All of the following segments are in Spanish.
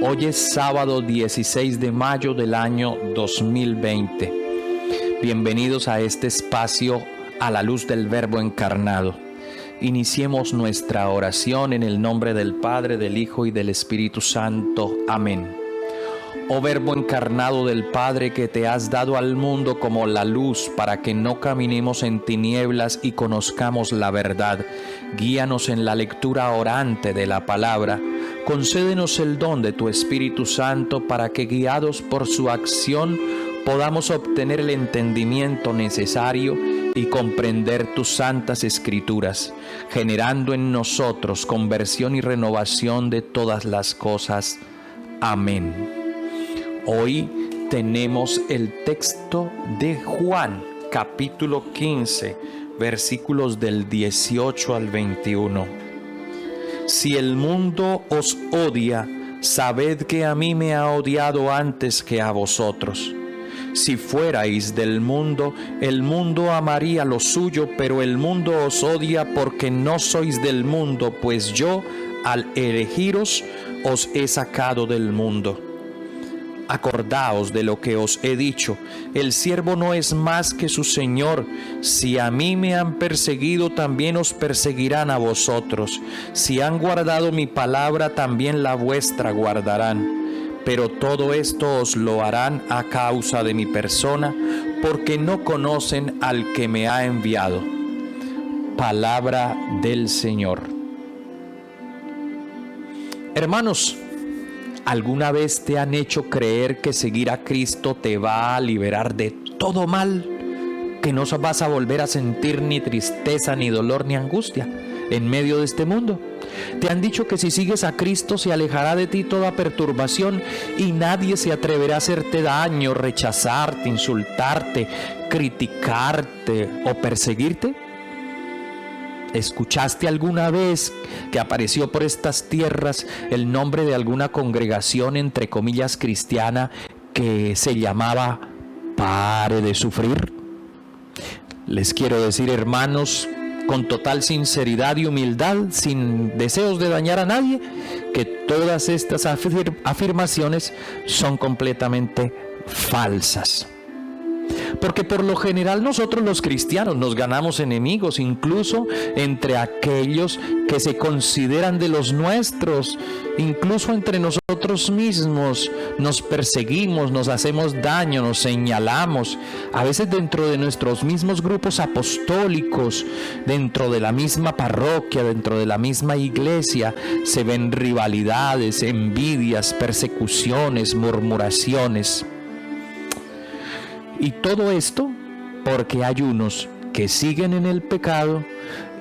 Hoy es sábado 16 de mayo del año 2020. Bienvenidos a este espacio a la luz del Verbo encarnado. Iniciemos nuestra oración en el nombre del Padre, del Hijo y del Espíritu Santo. Amén. Oh Verbo encarnado del Padre, que te has dado al mundo como la luz para que no caminemos en tinieblas y conozcamos la verdad, guíanos en la lectura orante de la palabra. Concédenos el don de tu Espíritu Santo para que, guiados por su acción, podamos obtener el entendimiento necesario y comprender tus santas escrituras, generando en nosotros conversión y renovación de todas las cosas. Amén. Hoy tenemos el texto de Juan, capítulo 15, versículos del 18 al 21. Si el mundo os odia, sabed que a mí me ha odiado antes que a vosotros. Si fuerais del mundo, el mundo amaría lo suyo, pero el mundo os odia porque no sois del mundo, pues yo, al elegiros, os he sacado del mundo. Acordaos de lo que os he dicho, el siervo no es más que su Señor. Si a mí me han perseguido, también os perseguirán a vosotros. Si han guardado mi palabra, también la vuestra guardarán. Pero todo esto os lo harán a causa de mi persona, porque no conocen al que me ha enviado. Palabra del Señor. Hermanos, ¿alguna vez te han hecho creer que seguir a Cristo te va a liberar de todo mal? ¿Que no vas a volver a sentir ni tristeza, ni dolor, ni angustia en medio de este mundo? Te han dicho que si sigues a Cristo se alejará de ti toda perturbación y nadie se atreverá a hacerte daño, rechazarte, insultarte, criticarte o perseguirte. ¿Escuchaste alguna vez que apareció por estas tierras el nombre de alguna congregación, entre comillas, cristiana, que se llamaba Pare de Sufrir? Les quiero decir, hermanos, con total sinceridad y humildad, sin deseos de dañar a nadie, que todas estas afirmaciones son completamente falsas. Porque por lo general nosotros los cristianos nos ganamos enemigos, incluso entre aquellos que se consideran de los nuestros, incluso entre nosotros mismos nos perseguimos, nos hacemos daño, nos señalamos. A veces dentro de nuestros mismos grupos apostólicos, dentro de la misma parroquia, dentro de la misma iglesia, se ven rivalidades, envidias, persecuciones, murmuraciones. Y todo esto porque hay unos que siguen en el pecado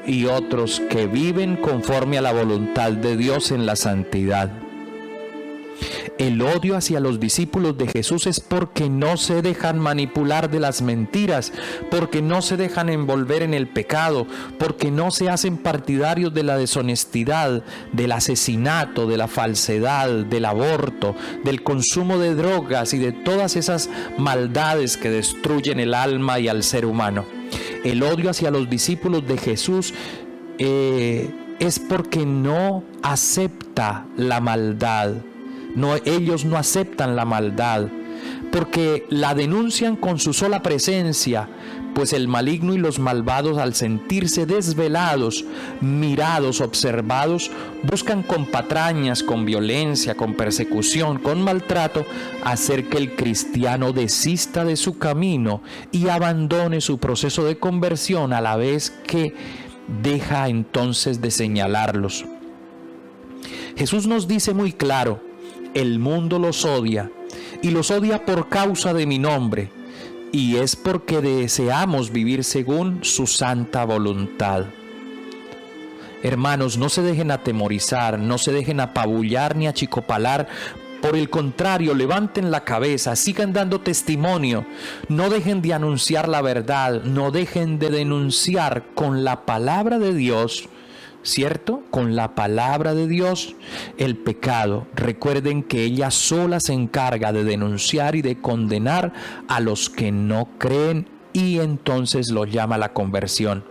y otros que viven conforme a la voluntad de Dios en la santidad. El odio hacia los discípulos de Jesús es porque no se dejan manipular de las mentiras, porque no se dejan envolver en el pecado, porque no se hacen partidarios de la deshonestidad, del asesinato, de la falsedad, del aborto, del consumo de drogas y de todas esas maldades que destruyen el alma y al ser humano. El odio hacia los discípulos de Jesús es porque no acepta la maldad. No, ellos no aceptan la maldad, porque la denuncian con su sola presencia, pues el maligno y los malvados, al sentirse desvelados, mirados, observados, buscan con patrañas, con violencia, con persecución, con maltrato, hacer que el cristiano desista de su camino y abandone su proceso de conversión, a la vez que deja entonces de señalarlos. Jesús nos dice muy claro: el mundo los odia, y los odia por causa de mi nombre, y es porque deseamos vivir según su santa voluntad. Hermanos, no se dejen atemorizar, no se dejen apabullar ni achicopalar. Por el contrario, levanten la cabeza, sigan dando testimonio, no dejen de anunciar la verdad, no dejen de denunciar con la palabra de Dios, ¿cierto? Con la palabra de Dios el pecado. Recuerden que ella sola se encarga de denunciar y de condenar a los que no creen, y entonces los llama a la conversión.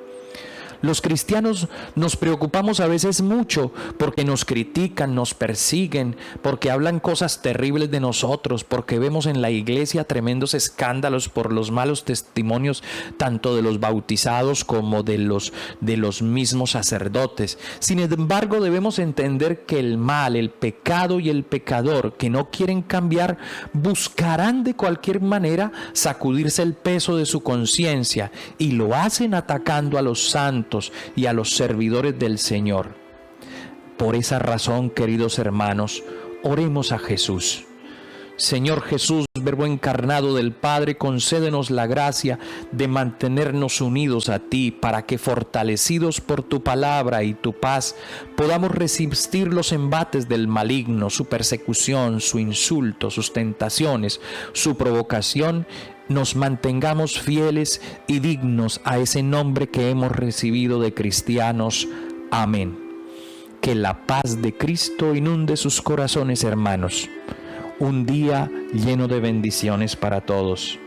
Los cristianos nos preocupamos a veces mucho porque nos critican, nos persiguen, porque hablan cosas terribles de nosotros, porque vemos en la iglesia tremendos escándalos por los malos testimonios tanto de los bautizados como de los mismos sacerdotes. Sin embargo, debemos entender que el mal, el pecado y el pecador que no quieren cambiar buscarán de cualquier manera sacudirse el peso de su conciencia, y lo hacen atacando a los santos y a los servidores del Señor. Por esa razón, queridos hermanos, oremos a Jesús. Señor Jesús, Verbo encarnado del Padre, concédenos la gracia de mantenernos unidos a ti, para que, fortalecidos por tu palabra y tu paz, podamos resistir los embates del maligno, su persecución, su insulto, sus tentaciones, su provocación. Nos mantengamos fieles y dignos a ese nombre que hemos recibido de cristianos. Amén. Que la paz de Cristo inunde sus corazones, hermanos. Un día lleno de bendiciones para todos.